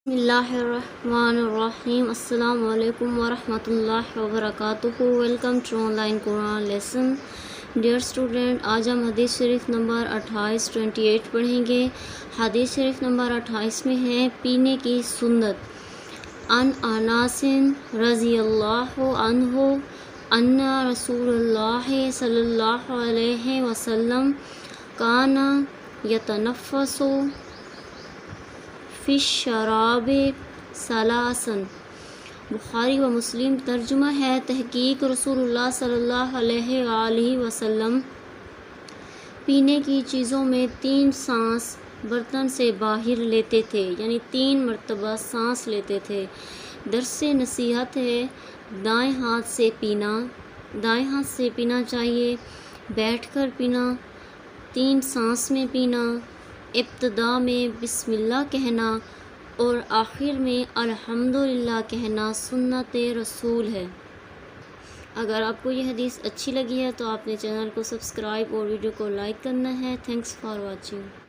بسم اللہ الرحمن الرحیم۔ السلام علیکم ورحمۃ اللہ وبرکاتہ۔ Welcome to online Quran lesson. Dear student, آج ہم حدیث شریف نمبر 28 پڑھیں گے۔ حدیث شریف نمبر 28 میں ہے پینے کی سنت۔ ان انس رضی اللہ عنہ ان رسول اللہ صلی اللہ علیہ وسلم کان یتنفس فی الشراب ثلاثا۔ بخاری و مسلم۔ ترجمہ ہے، تحقیق رسول اللہ صلی اللہ علیہ وآلہ وسلم پینے کی چیزوں میں 3 سانس برتن سے باہر لیتے تھے، یعنی 3 مرتبہ سانس لیتے تھے۔ درس نصیحت ہے، دائیں ہاتھ سے پینا چاہیے، بیٹھ کر پینا، 3 سانس میں پینا، ابتدا میں بسم اللہ کہنا اور آخر میں الحمدللہ کہنا سنت رسول ہے۔ اگر آپ کو یہ حدیث اچھی لگی ہے تو آپ نے چینل کو سبسکرائب اور ویڈیو کو لائک کرنا ہے۔ Thanks for watching.